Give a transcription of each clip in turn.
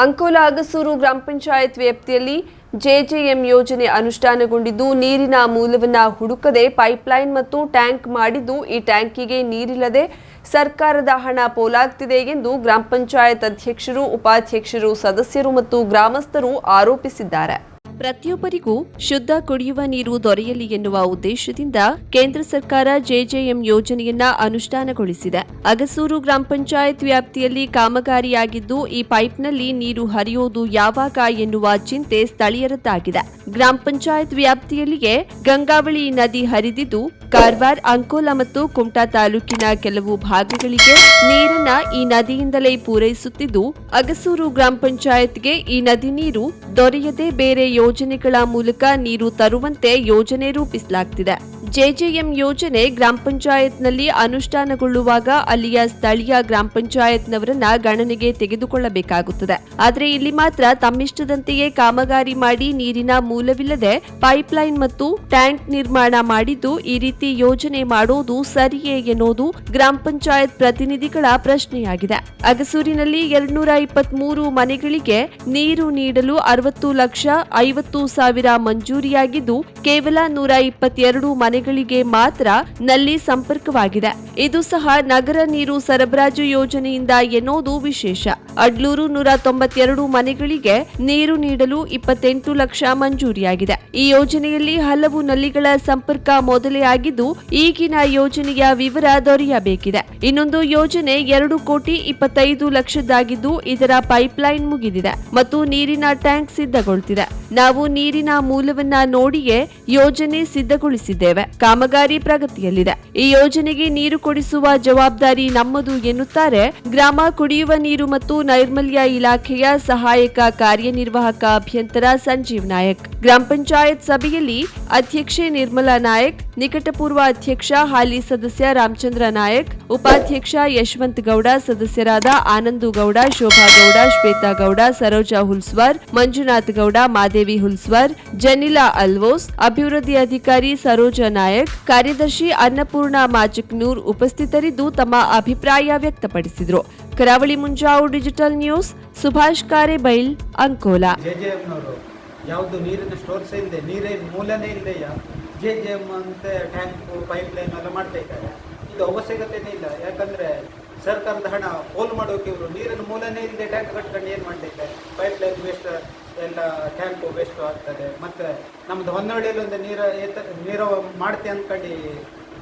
ಅಂಕೋಲಾ ಅಗಸೂರು ಗ್ರಾಮ ಪಂಚಾಯತ್ ವ್ಯಾಪ್ತಿಯಲ್ಲಿ ಜೆಜೆಎಂ ಯೋಜನೆ ಅನುಷ್ಠಾನಗೊಂಡಿದ್ದು ನೀರಿನ ಮೂಲವನ್ನ ಹುಡುಕದೆ ಪೈಪ್ಲೈನ್ ಮತ್ತು ಟ್ಯಾಂಕ್ ಮಾಡಿದ್ದು ಈ ಟ್ಯಾಂಕಿಗೆ ನೀರಿಲ್ಲದೆ ಸರ್ಕಾರದ ಹಣ ಪೋಲಾಗ್ತಿದೆ ಎಂದು ಗ್ರಾಮ ಪಂಚಾಯತ್ ಅಧ್ಯಕ್ಷರು, ಉಪಾಧ್ಯಕ್ಷರು, ಸದಸ್ಯರು ಮತ್ತು ಗ್ರಾಮಸ್ಥರು ಆರೋಪಿಸಿದ್ದಾರೆ. ಪ್ರತಿಯೊಬ್ಬರಿಗೂ ಶುದ್ಧ ಕುಡಿಯುವ ನೀರು ದೊರೆಯಲಿ ಎನ್ನುವ ಉದ್ದೇಶದಿಂದ ಕೇಂದ್ರ ಸರ್ಕಾರ ಜೆಜೆಎಂ ಯೋಜನೆಯನ್ನ ಅನುಷ್ಠಾನಗೊಳಿಸಿದೆ. ಅಗಸೂರು ಗ್ರಾಮ ಪಂಚಾಯತ್ ವ್ಯಾಪ್ತಿಯಲ್ಲಿ ಕಾಮಗಾರಿಯಾಗಿದ್ದು ಈ ಪೈಪ್ನಲ್ಲಿ ನೀರು ಹರಿಯೋದು ಯಾವಾಗ ಎನ್ನುವ ಚಿಂತೆ ಸ್ಥಳೀಯರದ್ದಾಗಿದೆ. ಗ್ರಾಮ ಪಂಚಾಯತ್ ವ್ಯಾಪ್ತಿಯಲ್ಲಿಯೇ ಗಂಗಾವಳಿ ನದಿ ಹರಿದಿದ್ದು ಕಾರವಾರ, ಅಂಕೋಲಾ ಮತ್ತು ಕುಮಟಾ ತಾಲೂಕಿನ ಕೆಲವು ಭಾಗಗಳಿಗೆ ನೀರನ್ನ ಈ ನದಿಯಿಂದಲೇ ಪೂರೈಸುತ್ತಿದ್ದು ಅಗಸೂರು ಗ್ರಾಮ ಪಂಚಾಯತ್ಗೆ ಈ ನದಿ ನೀರು ದೊರೆಯದೆ ಬೇರೆ ಯೋಜನೆಗಳ ಮೂಲಕ ನೀರು ತರುವಂತೆ ಯೋಜನೆ ರೂಪಿಸಲಾಗುತ್ತಿದೆ. ಜೆಜೆಎಂ ಯೋಜನೆ ಗ್ರಾಮ ಪಂಚಾಯತ್ನಲ್ಲಿ ಅನುಷ್ಠಾನಗೊಳ್ಳುವಾಗ ಅಲ್ಲಿಯ ಸ್ಥಳೀಯ ಗ್ರಾಮ ಪಂಚಾಯತ್ನವರನ್ನ ಗಣನೆಗೆ ತೆಗೆದುಕೊಳ್ಳಬೇಕಾಗುತ್ತದೆ. ಆದರೆ ಇಲ್ಲಿ ಮಾತ್ರ ತಮ್ಮಿಷ್ಟದಂತೆಯೇ ಕಾಮಗಾರಿ ಮಾಡಿ ನೀರಿನ ಮೂಲವಿಲ್ಲದೆ ಪೈಪ್ಲೈನ್ ಮತ್ತು ಟ್ಯಾಂಕ್ ನಿರ್ಮಾಣ ಮಾಡಿದ್ದು ಈ ರೀತಿ ಯೋಜನೆ ಮಾಡೋದು ಸರಿಯೇ ಎನ್ನುವುದು ಗ್ರಾಮ ಪಂಚಾಯತ್ ಪ್ರತಿನಿಧಿಗಳ ಪ್ರಶ್ನೆಯಾಗಿದೆ. ಅಗಸೂರಿನಲ್ಲಿ 223 ಮನೆಗಳಿಗೆ ನೀರು ನೀಡಲು 60,50,000 ಮಂಜೂರಿಯಾಗಿದ್ದು ಕೇವಲ 122 ಮನೆಗಳಿಗೆ ಮಾತ್ರ ನಲ್ಲಿ ಸಂಪರ್ಕವಾಗಿದೆ. ಇದು ಸಹ ನಗರ ನೀರು ಸರಬರಾಜು ಯೋಜನೆಯಿಂದ ಎನ್ನುವುದು ವಿಶೇಷ. ಅಡ್ಲೂರು 192 ಮನೆಗಳಿಗೆ ನೀರು ನೀಡಲು 28 ಲಕ್ಷ ಮಂಜೂರಿಯಾಗಿದೆ. ಈ ಯೋಜನೆಯಲ್ಲಿ ಹಲವು ನಲ್ಲಿಗಳ ಸಂಪರ್ಕ ಮೊದಲೇ ಆಗಿದ್ದು ಈಗಿನ ಯೋಜನೆಯ ವಿವರ ದೊರೆಯಬೇಕಿದೆ. ಇನ್ನೊಂದು ಯೋಜನೆ 2,25,00,000ದಾಗಿದ್ದು ಇದರ ಪೈಪ್ಲೈನ್ ಮುಗಿದಿದೆ ಮತ್ತು ನೀರಿನ ಟ್ಯಾಂಕ್ ಸಿದ್ಧಗೊಳ್ತಿದೆ. ನಾವು ನೀರಿನ ಮೂಲವನ್ನ ನೋಡಿಯೇ ಯೋಜನೆ ಸಿದ್ಧಗೊಳಿಸಿದ್ದೇವೆ. ಕಾಮಗಾರಿ ಪ್ರಗತಿಯಲ್ಲಿದೆ. ಈ ಯೋಜನೆಗೆ ನೀರು ಕೊಡಿಸುವ ಜವಾಬ್ದಾರಿ ನಮ್ಮದು ಎನ್ನುತ್ತಾರೆ ಗ್ರಾಮ ಕುಡಿಯುವ ನೀರು ಮತ್ತು ನೈರ್ಮಲ್ಯ ಇಲಾಖೆಯ ಸಹಾಯಕ ಕಾರ್ಯನಿರ್ವಾಹಕ ಅಭಿಯಂತರ ಸಂಜೀವ್ ನಾಯಕ್. ಗ್ರಾಮ ಪಂಚಾಯತ್ ಸಭೆಯಲ್ಲಿ ಅಧ್ಯಕ್ಷೆ ನಿರ್ಮಲಾ ನಾಯಕ್, ನಿಕಟಪೂರ್ವ ಅಧ್ಯಕ್ಷ ಹಾಲಿ ಸದಸ್ಯ ರಾಮಚಂದ್ರ ನಾಯಕ್, ಉಪಾಧ್ಯಕ್ಷ ಯಶವಂತ್ ಗೌಡ, ಸದಸ್ಯರಾದ ಆನಂದು ಗೌಡ, ಶೋಭಾ ಗೌಡ, ಶ್ವೇತಾ ಗೌಡ, ಸರೋಜಾ ಹುಲ್ಸ್ವರ್, ಮಂಜುನಾಥ್ ಗೌಡ, ಮಾದೇವಿ ಹುಲ್ಸ್ವರ್, ಜನಿಲಾ ಅಲ್ವೋಸ್, ಅಭಿವೃದ್ಧಿ ಅಧಿಕಾರಿ ಸರೋಜಾ ನಾಯಕ್, ಕಾರ್ಯದರ್ಶಿ ಅನ್ನಪೂರ್ಣ ಮಾಜಕ್ನೂರ್ ಉಪಸ್ಥಿತರಿದ್ದು ತಮ್ಮ ಅಭಿಪ್ರಾಯ ವ್ಯಕ್ತಪಡಿಸಿದರು. ಕರಾವಳಿ ಮುಂಜಾವು ಡಿಜಿಟಲ್ ನ್ಯೂಸ್, ಸುಭಾಷ್ ಕಾರೆಬೈಲ್, ಅಂಕೋಲಾ. ಯಾವುದು ನೀರಿನ ಸ್ಟೋರ್ಸ್ ಇಲ್ಲದೆ, ನೀರಿನ ಮೂಲನೇ ಇಲ್ಲದೆಯ ಜೆಜೆಎಂ ಅಂತ ಟ್ಯಾಂಕ್ ಪೈಪ್ ಲೈನ್ ಎಲ್ಲ ಮಾಡ್ತಾ ಇದ್ದಾರೆ. ಇದು ಅವಶ್ಯಕತೆನೇ ಇಲ್ಲ. ಯಾಕಂದರೆ ಸರ್ಕಾರದ ಹಣ ಪೋಲು ಮಾಡೋಕೆ ಇವರು ನೀರಿನ ಮೂಲನೇ ಇಲ್ಲದೆ ಟ್ಯಾಂಕ್ ಕಟ್ಕೊಂಡು ಏನು ಮಾಡ್ತಿದ್ದಾರೆ. ಪೈಪ್ ಲೈನ್ ವೇಸ್ಟ್ ಎಲ್ಲ ಟ್ಯಾಂಕು ವೇಸ್ಟು ಆಗ್ತದೆ. ಮತ್ತು ನಮ್ಮದು ಹೊನ್ನಳ್ಳಿಯಲ್ಲಿ ಒಂದು ನೀರು ಮಾಡ್ತೆ ಅಂದ್ಕೊಂಡು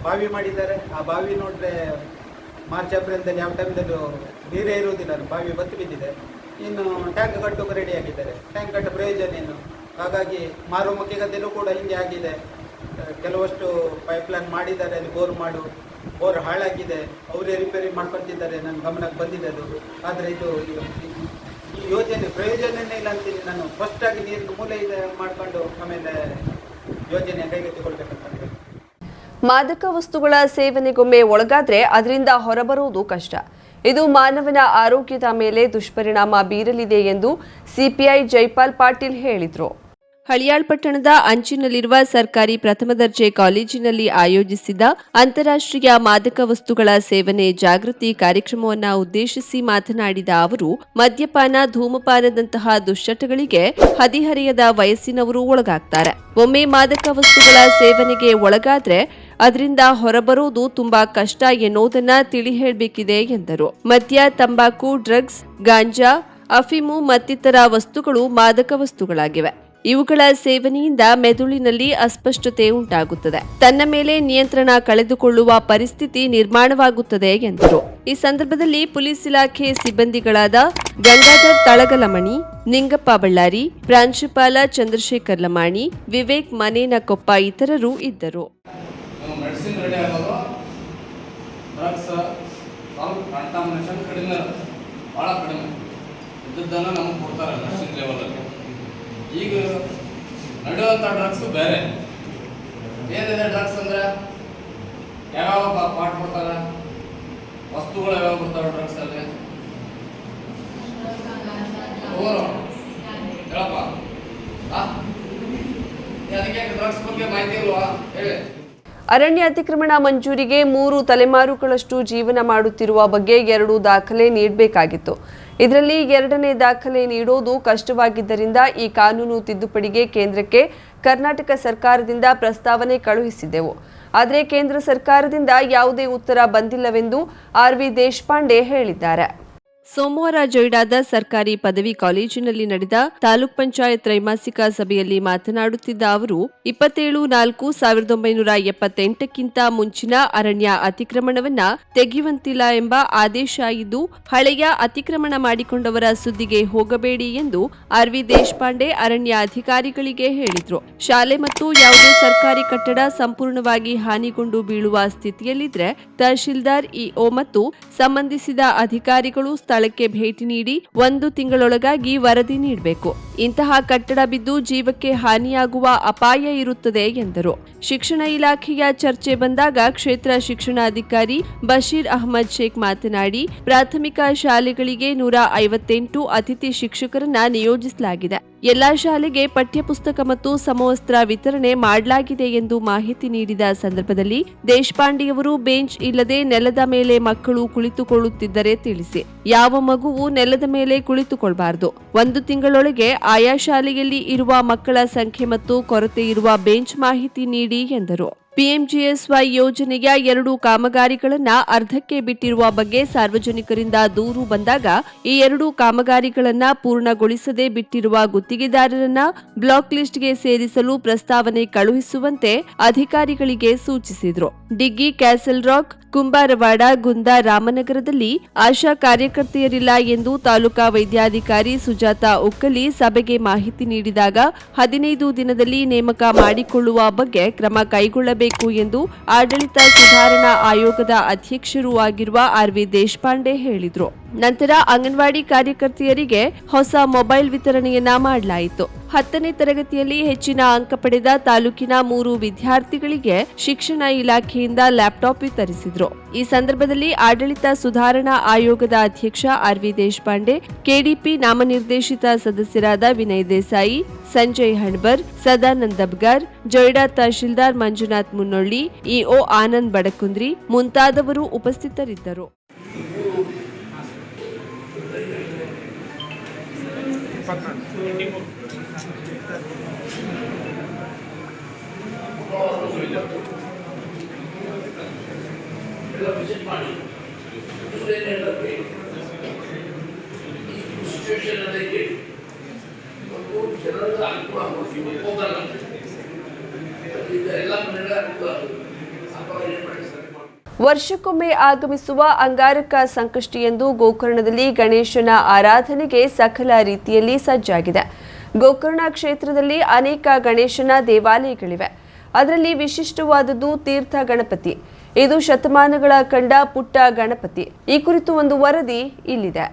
ಬಾವಿ ಮಾಡಿದ್ದಾರೆ. ಆ ಬಾವಿ ನೋಡಿದ್ರೆ ಮಾರ್ಚ್ ಏಪ್ರಿಲ್ದಲ್ಲಿ ಯಾವ ಟೈಮ್ದಲ್ಲೂ ನೀರೇ ಇರುವುದಿಲ್ಲ, ಬಾವಿ ಬತ್ತು ಬಿದ್ದಿದೆ. ಇನ್ನು ಟ್ಯಾಂಕ್ ಕಟ್ಟೋಕೆ ರೆಡಿ ಆಗಿದ್ದಾರೆ. ಟ್ಯಾಂಕ್ ಕಟ್ಟೋ ಪ್ರಯೋಜನ ಏನು? ಹಾಗಾಗಿ ಮಾರುಮುಖಿ ಗದ್ದೆಲೂ ಕೂಡ ಹಿಂಗೆ ಆಗಿದೆ. ಕೆಲವಷ್ಟು ಪೈಪ್ಲೈನ್ ಮಾಡಿದ್ದಾರೆ, ಅಲ್ಲಿ ಬೋರ್ ಹಾಳಾಗಿದೆ, ಅವರೇ ರಿಪೇರಿ ಮಾಡ್ಕೊತಿದ್ದಾರೆ. ನನ್ನ ಗಮನಕ್ಕೆ ಬಂದಿದೆ ಅದು. ಆದರೆ ಇದು ಈ ಯೋಜನೆ ಪ್ರಯೋಜನನೇ ಇಲ್ಲ ಅಂತೀನಿ ನಾನು. ಫಸ್ಟಾಗಿ ನೀರಿನ ಮೂಲ ಇದೆ ಮಾಡಿಕೊಂಡು ಆಮೇಲೆ ಯೋಜನೆ ಕೈಗೆತ್ತಿಕೊಳ್ಬೇಕಂತ. ಮಾದಕ ವಸ್ತುಗಳ ಸೇವನೆಗೊಮ್ಮೆ ಒಳಗಾದ್ರೆ ಅದರಿಂದ ಹೊರಬರುವುದು ಕಷ್ಟ. ಇದು ಮಾನವನ ಆರೋಗ್ಯದ ಮೇಲೆ ದುಷ್ಪರಿಣಾಮ ಬೀರಲಿದೆ ಎಂದು ಸಿಪಿಐ ಜೈಪಾಲ್ ಪಾಟೀಲ್ ಹೇಳಿದರು. ಹಳಿಯಾಳ್ ಪಟ್ಟಣದ ಅಂಚಿನಲ್ಲಿರುವ ಸರ್ಕಾರಿ ಪ್ರಥಮ ದರ್ಜೆ ಕಾಲೇಜಿನಲ್ಲಿ ಆಯೋಜಿಸಿದ್ದ ಅಂತಾರಾಷ್ಟ್ರೀಯ ಮಾದಕ ವಸ್ತುಗಳ ಸೇವನೆ ಜಾಗೃತಿ ಕಾರ್ಯಕ್ರಮವನ್ನು ಉದ್ದೇಶಿಸಿ ಮಾತನಾಡಿದ ಅವರು, ಮದ್ಯಪಾನ, ಧೂಮಪಾನದಂತಹ ದುಶ್ಚಟಗಳಿಗೆ ಹದಿಹರೆಯದ ವಯಸ್ಸಿನವರು ಒಳಗಾಗ್ತಾರೆ. ಒಮ್ಮೆ ಮಾದಕ ವಸ್ತುಗಳ ಸೇವನೆಗೆ ಒಳಗಾದ್ರೆ ಅದರಿಂದ ಹೊರಬರೋದು ತುಂಬಾ ಕಷ್ಟ ಎನ್ನುವುದನ್ನ ತಿಳಿ ಹೇಳಬೇಕಿದೆ ಎಂದರು. ಮದ್ಯ, ತಂಬಾಕು, ಡ್ರಗ್ಸ್, ಗಾಂಜಾ, ಅಫೀಮು ಮತ್ತಿತರ ವಸ್ತುಗಳು ಮಾದಕ ವಸ್ತುಗಳಾಗಿವೆ. ಇವುಗಳ ಸೇವನೆಯಿಂದ ಮೆದುಳಿನಲ್ಲಿ ಅಸ್ಪಷ್ಟತೆ ಉಂಟಾಗುತ್ತದೆ. ತನ್ನ ಮೇಲೆ ನಿಯಂತ್ರಣ ಕಳೆದುಕೊಳ್ಳುವ ಪರಿಸ್ಥಿತಿ ನಿರ್ಮಾಣವಾಗುತ್ತದೆ ಎಂದರು. ಈ ಸಂದರ್ಭದಲ್ಲಿ ಪೊಲೀಸ್ ಇಲಾಖೆ ಸಿಬ್ಬಂದಿಗಳಾದ ಗಂಗಾಧರ್ ತಳಗಲಮಣಿ, ನಿಂಗಪ್ಪ ಬಳ್ಳಾರಿ, ಪ್ರಾಂಶುಪಾಲ ಚಂದ್ರಶೇಖರ್ ಲಮಾಣಿ, ವಿವೇಕ್ ಮನೇನಕೊಪ್ಪ ಇತರರು ಇದ್ದರು. ಈಗ ನಡೆಯುವಂಥ ಡ್ರಗ್ಸ್ ಬೇರೆ ಏನಿದೆ. ಡ್ರಗ್ಸ್ ಅಂದ್ರೆ ಯಾವ್ಯಾವ ಪಾಠ ಕೊಡ್ತಾರೆ, ವಸ್ತುಗಳು ಯಾವ್ಯಾವ ಬರ್ತಾವೆ ಡ್ರಗ್ಸ್ ಅಲ್ಲಿ ಹೇಳಪ್ಪ. ಅದಕ್ಕೆ ಡ್ರಗ್ಸ್ ಬಗ್ಗೆ ಮಾಹಿತಿ ಇಲ್ವಾ ಹೇಳಿ. ಅರಣ್ಯ ಅತಿಕ್ರಮಣ ಮಂಜೂರಿಗೆ 3 ತಲೆಮಾರುಗಳಷ್ಟು ಜೀವನ ಮಾಡುತ್ತಿರುವ ಬಗ್ಗೆ 2 ದಾಖಲೆ ನೀಡಬೇಕಾಗಿತ್ತು. ಇದರಲ್ಲಿ 2ನೇ ದಾಖಲೆ ನೀಡೋದು ಕಷ್ಟವಾಗಿದ್ದರಿಂದ ಈ ಕಾನೂನು ತಿದ್ದುಪಡಿಗೆ ಕೇಂದ್ರಕ್ಕೆ ಕರ್ನಾಟಕ ಸರ್ಕಾರದಿಂದ ಪ್ರಸ್ತಾವನೆ ಕಳುಹಿಸಿದ್ದೆವು. ಆದರೆ ಕೇಂದ್ರ ಸರ್ಕಾರದಿಂದ ಯಾವುದೇ ಉತ್ತರ ಬಂದಿಲ್ಲವೆಂದು ಆರ್.ವಿ. ದೇಶಪಾಂಡೆ ಹೇಳಿದ್ದಾರೆ. ಸೋಮವಾರ ಜೊಯ್ಡಾದ ಸರ್ಕಾರಿ ಪದವಿ ಕಾಲೇಜಿನಲ್ಲಿ ನಡೆದ ತಾಲೂಕ್ ಪಂಚಾಯತ್ ತ್ರೈಮಾಸಿಕ ಸಭೆಯಲ್ಲಿ ಮಾತನಾಡುತ್ತಿದ್ದ ಅವರು 27/4/1978ಕ್ಕಿಂತ ಮುಂಚಿನ ಅರಣ್ಯ ಅತಿಕ್ರಮಣವನ್ನ ತೆಗೆಯುವಂತಿಲ್ಲ ಎಂಬ ಆದೇಶ ಇದ್ದು ಹಳೆಯ ಅತಿಕ್ರಮಣ ಮಾಡಿಕೊಂಡವರ ಸುದ್ದಿಗೆ ಹೋಗಬೇಡಿ ಎಂದು ಆರ್.ವಿ. ದೇಶಪಾಂಡೆ ಅರಣ್ಯ ಅಧಿಕಾರಿಗಳಿಗೆ ಹೇಳಿದ್ರು. ಶಾಲೆ ಮತ್ತು ಯಾವುದೇ ಸರ್ಕಾರಿ ಕಟ್ಟಡ ಸಂಪೂರ್ಣವಾಗಿ ಹಾನಿಗೊಂಡು ಬೀಳುವ ಸ್ಥಿತಿಯಲ್ಲಿದ್ರೆ ತಹಶೀಲ್ದಾರ್, ಇಒ ಮತ್ತು ಸಂಬಂಧಿಸಿದ ಅಧಿಕಾರಿಗಳು ಸ್ಥಳಕ್ಕೆ ಭೇಟಿ ನೀಡಿ 1 ತಿಂಗಳೊಳಗಾಗಿ ವರದಿ ನೀಡಬೇಕು. ಇಂತಹ ಕಟ್ಟಡ ಬಿದ್ದು ಜೀವಕ್ಕೆ ಹಾನಿಯಾಗುವ ಅಪಾಯ ಇರುತ್ತದೆ ಎಂದರು. ಶಿಕ್ಷಣ ಇಲಾಖೆಯ ಚರ್ಚೆ ಬಂದಾಗ ಕ್ಷೇತ್ರ ಶಿಕ್ಷಣಾಧಿಕಾರಿ ಬಶೀರ್ ಅಹಮದ್ ಶೇಖ್ ಮಾತನಾಡಿ, ಪ್ರಾಥಮಿಕ ಶಾಲೆಗಳಿಗೆ 158 ಅತಿಥಿ ಶಿಕ್ಷಕರನ್ನ ನಿಯೋಜಿಸಲಾಗಿದೆ. ಎಲ್ಲಾ ಶಾಲೆಗೆ ಪಠ್ಯಪುಸ್ತಕ ಮತ್ತು ಸಮವಸ್ತ್ರ ವಿತರಣೆ ಮಾಡಲಾಗಿದೆ ಎಂದು ಮಾಹಿತಿ ನೀಡಿದ ಸಂದರ್ಭದಲ್ಲಿ ದೇಶಪಾಂಡೆಯವರು ಬೆಂಚ್ ಇಲ್ಲದೆ ನೆಲದ ಮೇಲೆ ಮಕ್ಕಳು ಕುಳಿತುಕೊಳ್ಳುತ್ತಿದ್ದರೆ ತಿಳಿಸಿ. ಯಾವ ಮಗುವು ನೆಲದ ಮೇಲೆ ಕುಳಿತುಕೊಳ್ಳಬಾರದು. 1 ತಿಂಗಳೊಳಗೆ ಆಯಾ ಶಾಲೆಯಲ್ಲಿ ಇರುವ ಮಕ್ಕಳ ಸಂಖ್ಯೆ ಮತ್ತು ಕೊರತೆ ಇರುವ ಬೆಂಚ್ ಮಾಹಿತಿ ನೀಡಿ ಎಂದರು. ಪಿಎಂಜಿಎಸ್ವೈ ಯೋಜನೆಯ 2 ಕಾಮಗಾರಿಗಳನ್ನ ಅರ್ಧಕ್ಕೆ ಬಿಟ್ಟಿರುವ ಬಗ್ಗೆ ಸಾರ್ವಜನಿಕರಿಂದ ದೂರು ಬಂದಾಗ ಈ 2 ಕಾಮಗಾರಿಗಳನ್ನ ಪೂರ್ಣಗೊಳಿಸದೆ ಬಿಟ್ಟಿರುವ ಗುತ್ತಿಗೆದಾರರನ್ನ ಬ್ಲಾಕ್ ಲಿಸ್ಟ್ಗೆ ಸೇರಿಸಲು ಪ್ರಸ್ತಾವನೆ ಕಳುಹಿಸುವಂತೆ ಅಧಿಕಾರಿಗಳಿಗೆ ಸೂಚಿಸಿದರು. ಡಿಗ್ಗಿ, ಕ್ಯಾಸಲ್ ರಾಕ್, ಕುಂಬಾರವಾಡ, ಗುಂದಾ, ರಾಮನಗರದಲ್ಲಿ ಆಶಾ ಕಾರ್ಯಕರ್ತೆಯರಿಲ್ಲ ಎಂದು ತಾಲೂಕಾ ವೈದ್ಯಾಧಿಕಾರಿ ಸುಜಾತಾ ಉಕ್ಕಲಿ ಸಭೆಗೆ ಮಾಹಿತಿ ನೀಡಿದಾಗ 15 ದಿನದಲ್ಲಿ ನೇಮಕ ಮಾಡಿಕೊಳ್ಳುವ ಬಗ್ಗೆ ಕ್ರಮ ಕೈಗೊಳ್ಳಬೇಕು ಎಂದು ಆಡಳಿತ ಸುಧಾರಣಾ ಆಯೋಗದ ಅಧ್ಯಕ್ಷರೂ ಆಗಿರುವ ಆರ್.ವಿ. ದೇಶಪಾಂಡೆ ಹೇಳಿದರು. ನಂತರ ಅಂಗನವಾಡಿ ಕಾರ್ಯಕರ್ತೆಯರಿಗೆ ಹೊಸ ಮೊಬೈಲ್ ವಿತರಣೆಯನ್ನ ಮಾಡಲಾಯಿತು. 10ನೇ ತರಗತಿಯಲ್ಲಿ ಹೆಚ್ಚಿನ ಅಂಕ ಪಡೆದ ತಾಲೂಕಿನ 3 ವಿದ್ಯಾರ್ಥಿಗಳಿಗೆ ಶಿಕ್ಷಣ ಇಲಾಖೆಯಿಂದ ಲ್ಯಾಪ್ಟಾಪ್ ವಿತರಿಸಿದ್ರು. ಈ ಸಂದರ್ಭದಲ್ಲಿ ಆಡಳಿತ ಸುಧಾರಣಾ ಆಯೋಗದ ಅಧ್ಯಕ್ಷ ಆರ್.ವಿ. ದೇಶಪಾಂಡೆ, ಕೆಡಿಪಿ ನಾಮನಿರ್ದೇಶಿತ ಸದಸ್ಯರಾದ ವಿನಯ್ ದೇಸಾಯಿ, ಸಂಜಯ್ ಹಣ್ಬರ್, ಸದಾನಂದ್ ದಬ್ಗಾರ್, ಜೊಯ್ಡಾ ತಹಶೀಲ್ದಾರ್ ಮಂಜುನಾಥ್ ಮುನ್ನೊಳ್ಳಿ, ಇಒ ಆನಂದ್ ಬಡಕುಂದ್ರಿ ಮುಂತಾದವರು ಉಪಸ್ಥಿತರಿದ್ದರು. ವರ್ಷಕ್ಕೊಮ್ಮೆ ಆಗಮಿಸುವ ಅಂಗಾರಕ ಸಂಕಷ್ಟಿಯಂದು ಗೋಕರ್ಣದಲ್ಲಿ ಗಣೇಶನ ಆರಾಧನೆಗೆ ಸಕಲ ರೀತಿಯಲ್ಲಿ ಸಜ್ಜಾಗಿದೆ. ಗೋಕರ್ಣ ಕ್ಷೇತ್ರದಲ್ಲಿ ಅನೇಕ ಗಣೇಶನ ದೇವಾಲಯಗಳಿವೆ. ಅದರಲ್ಲಿ ವಿಶಿಷ್ಟವಾದದ್ದು ತೀರ್ಥ ಗಣಪತಿ. ಇದು ಶತಮಾನಗಳ ಕಂಡ ಪುಟ್ಟ ಗಣಪತಿ. ಈ ಕುರಿತು ಒಂದು ವರದಿ ಇಲ್ಲಿದೆ.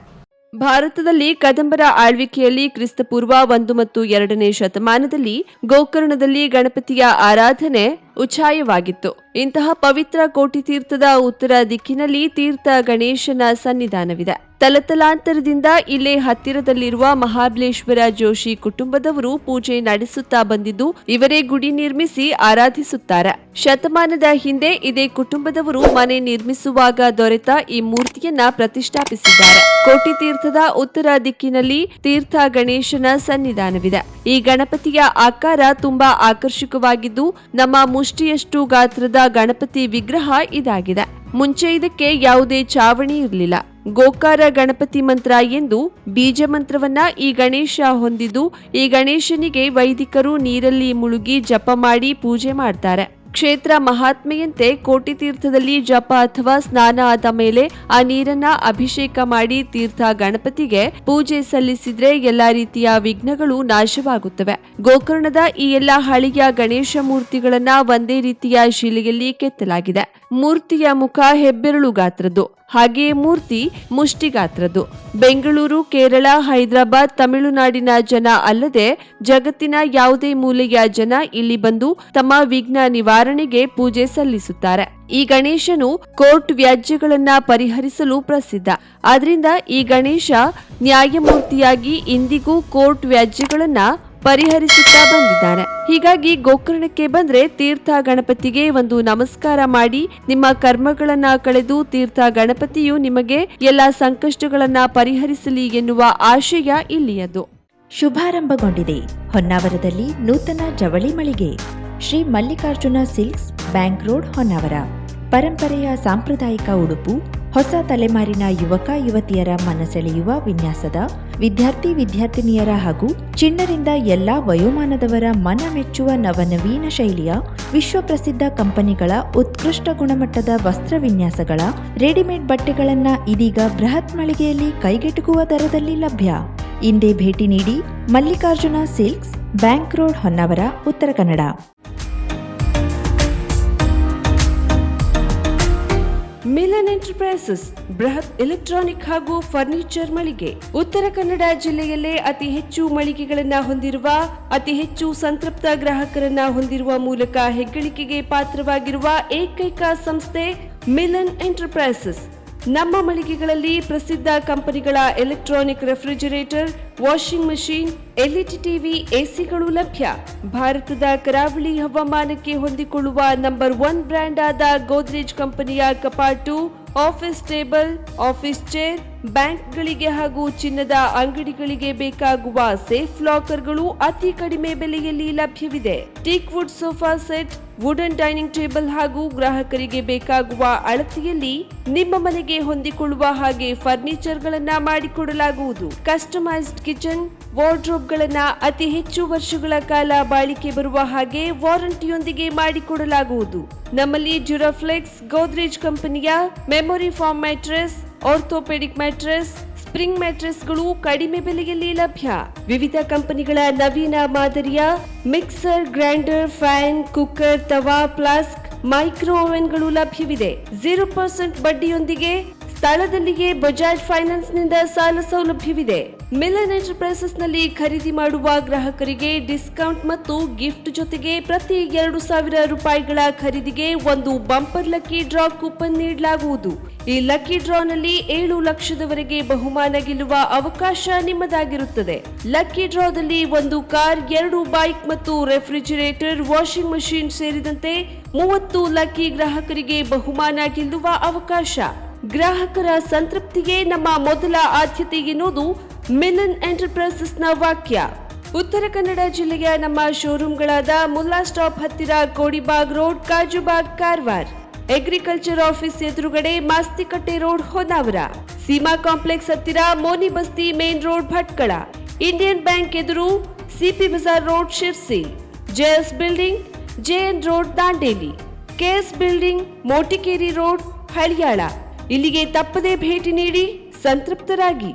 ಭಾರತದಲ್ಲಿ ಕದಂಬರ ಆಳ್ವಿಕೆಯಲ್ಲಿ ಕ್ರಿಸ್ತಪೂರ್ವ 1 ಮತ್ತು 2ನೇ ಶತಮಾನದಲ್ಲಿ ಗೋಕರ್ಣದಲ್ಲಿ ಗಣಪತಿಯ ಆರಾಧನೆ ಉಚ್ಛಾಯವಾಗಿತ್ತು. ಇಂತಹ ಪವಿತ್ರ ಕೋಟಿ ತೀರ್ಥದ ಉತ್ತರ ದಿಕ್ಕಿನಲ್ಲಿ ತೀರ್ಥ ಗಣೇಶನ ಸನ್ನಿಧಾನವಿದೆ. ತಲತಲಾಂತರದಿಂದ ಇಲ್ಲೇ ಹತ್ತಿರದಲ್ಲಿರುವ ಮಹಾಬಲೇಶ್ವರ ಜೋಶಿ ಕುಟುಂಬದವರು ಪೂಜೆ ನಡೆಸುತ್ತಾ ಬಂದಿದ್ದು ಇವರೇ ಗುಡಿ ನಿರ್ಮಿಸಿ ಆರಾಧಿಸುತ್ತಾರೆ. ಶತಮಾನದ ಹಿಂದೆ ಇದೇ ಕುಟುಂಬದವರು ಮನೆ ನಿರ್ಮಿಸುವಾಗ ದೊರೆತ ಈ ಮೂರ್ತಿಯನ್ನ ಪ್ರತಿಷ್ಠಾಪಿಸಿದ್ದಾರೆ. ಕೋಟಿ ತೀರ್ಥದ ಉತ್ತರ ದಿಕ್ಕಿನಲ್ಲಿ ತೀರ್ಥ ಗಣೇಶನ ಸನ್ನಿಧಾನವಿದೆ. ಈ ಗಣಪತಿಯ ಆಕಾರ ತುಂಬಾ ಆಕರ್ಷಕವಾಗಿದ್ದು ನಮ್ಮ ಮುಷ್ಟಿಯಷ್ಟು ಗಾತ್ರದ ಗಣಪತಿ ವಿಗ್ರಹ ಇದಾಗಿದೆ. ಮುಂಚೆ ಇದಕ್ಕೆ ಯಾವುದೇ ಚಾವಣಿ ಇರಲಿಲ್ಲ. ಗೋಕಾರ ಗಣಪತಿ ಮಂತ್ರ ಎಂದು ಬೀಜ ಮಂತ್ರವನ್ನ ಈ ಗಣೇಶ ಹೊಂದಿದ್ದು ಈ ಗಣೇಶನಿಗೆ ವೈದಿಕರು ನೀರಲ್ಲಿ ಮುಳುಗಿ ಜಪ ಮಾಡಿ ಪೂಜೆ ಮಾಡ್ತಾರೆ. ಕ್ಷೇತ್ರ ಮಹಾತ್ಮೆಯಂತೆ ಕೋಟಿ ತೀರ್ಥದಲ್ಲಿ ಜಪ ಅಥವಾ ಸ್ನಾನ ಆದ ಮೇಲೆ ಆ ನೀರನ್ನ ಅಭಿಷೇಕ ಮಾಡಿ ತೀರ್ಥ ಗಣಪತಿಗೆ ಪೂಜೆ ಸಲ್ಲಿಸಿದ್ರೆ ಎಲ್ಲಾ ರೀತಿಯ ವಿಘ್ನಗಳು ನಾಶವಾಗುತ್ತವೆ. ಗೋಕರ್ಣದ ಈ ಎಲ್ಲಾ ಹಳೆಯ ಗಣೇಶ ಮೂರ್ತಿಗಳನ್ನ ಒಂದೇ ರೀತಿಯ ಶಿಲೆಯಲ್ಲಿ ಕೆತ್ತಲಾಗಿದೆ. ಮೂರ್ತಿಯ ಮುಖ ಹೆಬ್ಬೆರಳು ಗಾತ್ರದ್ದು, ಹಾಗೆಯೇ ಮೂರ್ತಿ ಮುಷ್ಟಿ ಗಾತ್ರದ್ದು. ಬೆಂಗಳೂರು, ಕೇರಳ, ಹೈದರಾಬಾದ್, ತಮಿಳುನಾಡಿನ ಜನ ಅಲ್ಲದೆ ಜಗತ್ತಿನ ಯಾವುದೇ ಮೂಲೆಯ ಜನ ಇಲ್ಲಿ ಬಂದು ತಮ್ಮ ವಿಘ್ನ ನಿವಾರಣೆಗೆ ಪೂಜೆ ಸಲ್ಲಿಸುತ್ತಾರೆ. ಈ ಗಣೇಶನು ಕೋರ್ಟ್ ವ್ಯಾಜ್ಯಗಳನ್ನ ಪರಿಹರಿಸಲು ಪ್ರಸಿದ್ಧ. ಆದ್ರಿಂದ ಈ ಗಣೇಶ ನ್ಯಾಯಮೂರ್ತಿಯಾಗಿ ಇಂದಿಗೂ ಕೋರ್ಟ್ ವ್ಯಾಜ್ಯಗಳನ್ನ ಪರಿಹರಿಸುತ್ತಾ ಬಂದಿದ್ದಾನೆ. ಹೀಗಾಗಿ ಗೋಕರ್ಣಕ್ಕೆ ಬಂದ್ರೆ ತೀರ್ಥ ಗಣಪತಿಗೆ ಒಂದು ನಮಸ್ಕಾರ ಮಾಡಿ ನಿಮ್ಮ ಕರ್ಮಗಳನ್ನ ಕಳೆದು ತೀರ್ಥ ಗಣಪತಿಯು ನಿಮಗೆ ಎಲ್ಲಾ ಸಂಕಷ್ಟಗಳನ್ನ ಪರಿಹರಿಸಲಿ ಎನ್ನುವ ಆಶಯ ಇಲ್ಲಿಯದು. ಶುಭಾರಂಭಗೊಂಡಿದೆ ಹೊನ್ನಾವರದಲ್ಲಿ ನೂತನ ಜವಳಿ ಮಳಿಗೆ Shri Mallikarjuna silks, bank road, Honnavara. ಪರಂಪರೆಯ ಸಾಂಪ್ರದಾಯಿಕ ಉಡುಪು, ಹೊಸ ತಲೆಮಾರಿನ ಯುವಕ ಯುವತಿಯರ ಮನಸೆಳೆಯುವ ವಿನ್ಯಾಸದ, ವಿದ್ಯಾರ್ಥಿನಿಯರ ಹಾಗೂ ಚಿಣ್ಣರಿಂದ ಎಲ್ಲಾ ವಯೋಮಾನದವರ ಮನ ಮೆಚ್ಚುವ ನವನವೀನ ಶೈಲಿಯ ವಿಶ್ವಪ್ರಸಿದ್ಧ ಕಂಪನಿಗಳ ಉತ್ಕೃಷ್ಟ ಗುಣಮಟ್ಟದ ವಸ್ತ್ರ ವಿನ್ಯಾಸಗಳ ರೆಡಿಮೇಡ್ ಬಟ್ಟೆಗಳನ್ನ ಇದೀಗ ಬೃಹತ್ ಮಳಿಗೆಯಲ್ಲಿ ಕೈಗೆಟುಕುವ ದರದಲ್ಲಿ ಲಭ್ಯ. ಇಂದೇ ಭೇಟಿ ನೀಡಿ Mallikarjuna silks, bank road, Honnavara, Uttara Kannada. Milan enterprises ಬೃಹತ್ ಎಲೆಕ್ಟ್ರಾನಿಕ್ ಹಾಗೂ ಫರ್ನಿಚರ್ ಮಳಿಗೆ. ಉತ್ತರ ಕನ್ನಡ ಜಿಲ್ಲೆಯಲ್ಲೇ ಅತಿ ಹೆಚ್ಚು ಮಳಿಗೆಗಳನ್ನ ಹೊಂದಿರುವ, ಅತಿ ಹೆಚ್ಚು ಸಂತೃಪ್ತ ಗ್ರಾಹಕರನ್ನ ಹೊಂದಿರುವ ಮೂಲಕ ಹೆಗ್ಗಳಿಕೆಗೆ ಪಾತ್ರವಾಗಿರುವ ಏಕೈಕ ಸಂಸ್ಥೆ ಮಿಲನ್ ಎಂಟರ್ಪ್ರೈಸಸ್. ನಮ್ಮ ಮಳಿಗೆಗಳಲ್ಲಿ ಪ್ರಸಿದ್ಧ ಕಂಪನಿಗಳ electronic refrigerator, washing machine, LED TV, ಎಸಿಗಳು ಲಭ್ಯ. ಭಾರತದ ಕರಾವಳಿ ಹವಾಮಾನಕ್ಕೆ ಹೊಂದಿಕೊಳ್ಳುವ ನಂಬರ್ 1 ಬ್ರ್ಯಾಂಡ್ ಆದ ಗೋದ್ರೇಜ್ ಕಂಪನಿಯ ಕಪಾಟು, ಆಫೀಸ್ ಟೇಬಲ್, ಆಫೀಸ್ ಚೇರ್, ಬ್ಯಾಂಕ್ಗಳಿಗೆ ಹಾಗೂ ಚಿನ್ನದ ಅಂಗಡಿಗಳಿಗೆ ಬೇಕಾಗುವ ಸೇಫ್ ಲಾಕರ್ಗಳು ಅತಿ ಕಡಿಮೆ ಬೆಲೆಯಲ್ಲಿ ಲಭ್ಯವಿದೆ. Teak wood sofa set, wooden dining table ಹಾಗೂ ಗ್ರಾಹಕರಿಗೆ ಬೇಕಾಗುವ ಅಳತೆಯಲ್ಲಿ ನಿಮ್ಮ ಮನೆಗೆ ಹೊಂದಿಕೊಳ್ಳುವ ಹಾಗೆ ಫರ್ನಿಚರ್ಗಳನ್ನ ಮಾಡಿಕೊಡಲಾಗುವುದು. ಕಸ್ಟಮೈಸ್ಡ್ ಕಿಚನ್, ವಾರ್ಡ್ರೋಬ್ಗಳನ್ನ ಅತಿ ಹೆಚ್ಚು ವರ್ಷಗಳ ಕಾಲ ಬಾಳಿಕೆ ಬರುವ ಹಾಗೆ ವಾರಂಟಿಯೊಂದಿಗೆ ಮಾಡಿಕೊಡಲಾಗುವುದು. ನಮ್ಮಲ್ಲಿ ಡ್ಯೂರಾಫ್ಲೆಕ್ಸ್, ಗೋದ್ರೇಜ್ ಕಂಪನಿಯ memory foam mattress, orthopaedic mattress, spring ಮ್ಯಾಟ್ರೆಸ್ಗಳು ಕಡಿಮೆ ಬೆಲೆಯಲ್ಲಿ ಲಭ್ಯ. ವಿವಿಧ ಕಂಪನಿಗಳ ನವೀನ ಮಾದರಿಯ mixer, grinder, fan, cooker, tawa, flask, micro ಓವೆನ್ಗಳು ಲಭ್ಯವಿದೆ. 0% ಬಡ್ಡಿಯೊಂದಿಗೆ ಸ್ಥಳದಲ್ಲಿಯೇ ಬಜಾಜ್ ಫೈನಾನ್ಸ್ ನಿಂದ ಸಾಲ ಸೌಲಭ್ಯವಿದೆ. ಮಿಲನ್ ಎಂಟರ್ಪ್ರೈಸಸ್ ನಲ್ಲಿ ಖರೀದಿ ಮಾಡುವ ಗ್ರಾಹಕರಿಗೆ ಡಿಸ್ಕೌಂಟ್ ಮತ್ತು ಗಿಫ್ಟ್ ಜೊತೆಗೆ ಪ್ರತಿ 2,000 ರೂಪಾಯಿಗಳ ಖರೀದಿಗೆ ಒಂದು ಬಂಪರ್ ಲಕ್ಕಿ ಡ್ರಾ ಕೂಪನ್ ನೀಡಲಾಗುವುದು. ಈ ಲಕ್ಕಿ ಡ್ರಾನಲ್ಲಿ 7 ಲಕ್ಷದವರೆಗೆ ಬಹುಮಾನ ಗೆಲ್ಲುವ ಅವಕಾಶ ನಿಮ್ಮದಾಗಿರುತ್ತದೆ. ಲಕ್ಕಿ ಡ್ರಾದಲ್ಲಿ 1 ಕಾರ್, 2 ಬೈಕ್ ಮತ್ತು ರೆಫ್ರಿಜರೇಟರ್, ವಾಷಿಂಗ್ ಮಷೀನ್ ಸೇರಿದಂತೆ 30 ಲಕ್ಕಿ ಗ್ರಾಹಕರಿಗೆ ಬಹುಮಾನ ಗೆಲ್ಲುವ ಅವಕಾಶ. ಗ್ರಾಹಕರ ಸಂತೃಪ್ತಿಗೆ ನಮ್ಮ ಮೊದಲ ಆದ್ಯತೆ ಎನ್ನುವುದು ಮಿಲನ್ ಎಂಟರ್ಪ್ರೈಸಸ್ನ ವಾಕ್ಯ. ಉತ್ತರ ಕನ್ನಡ ಜಿಲ್ಲೆಯ ನಮ್ಮ ಶೋರೂಮ್ಗಳಾದ ಮುಲ್ಲಾ ಸ್ಟಾಪ್ ಹತ್ತಿರ Kodibag road, Kajubag, Karwar. Agriculture office ಎದುರುಗಡೆ ಮಾಸ್ತಿಕಟ್ಟೆ ರೋಡ್, ಹೊನ್ನಾವರ. ಸೀಮಾ ಕಾಂಪ್ಲೆಕ್ಸ್ ಹತ್ತಿರ Moni Basti main road, Bhatkal. Indian bank ಎದುರು CP Bazar road, Sirsi. JS building, JN road, Dandeli. KS building, Motikeri road, Haliyal. ಇಲ್ಲಿಗೆ ತಪ್ಪದೇ ಭೇಟಿ ನೀಡಿ ಸಂತೃಪ್ತರಾಗಿ.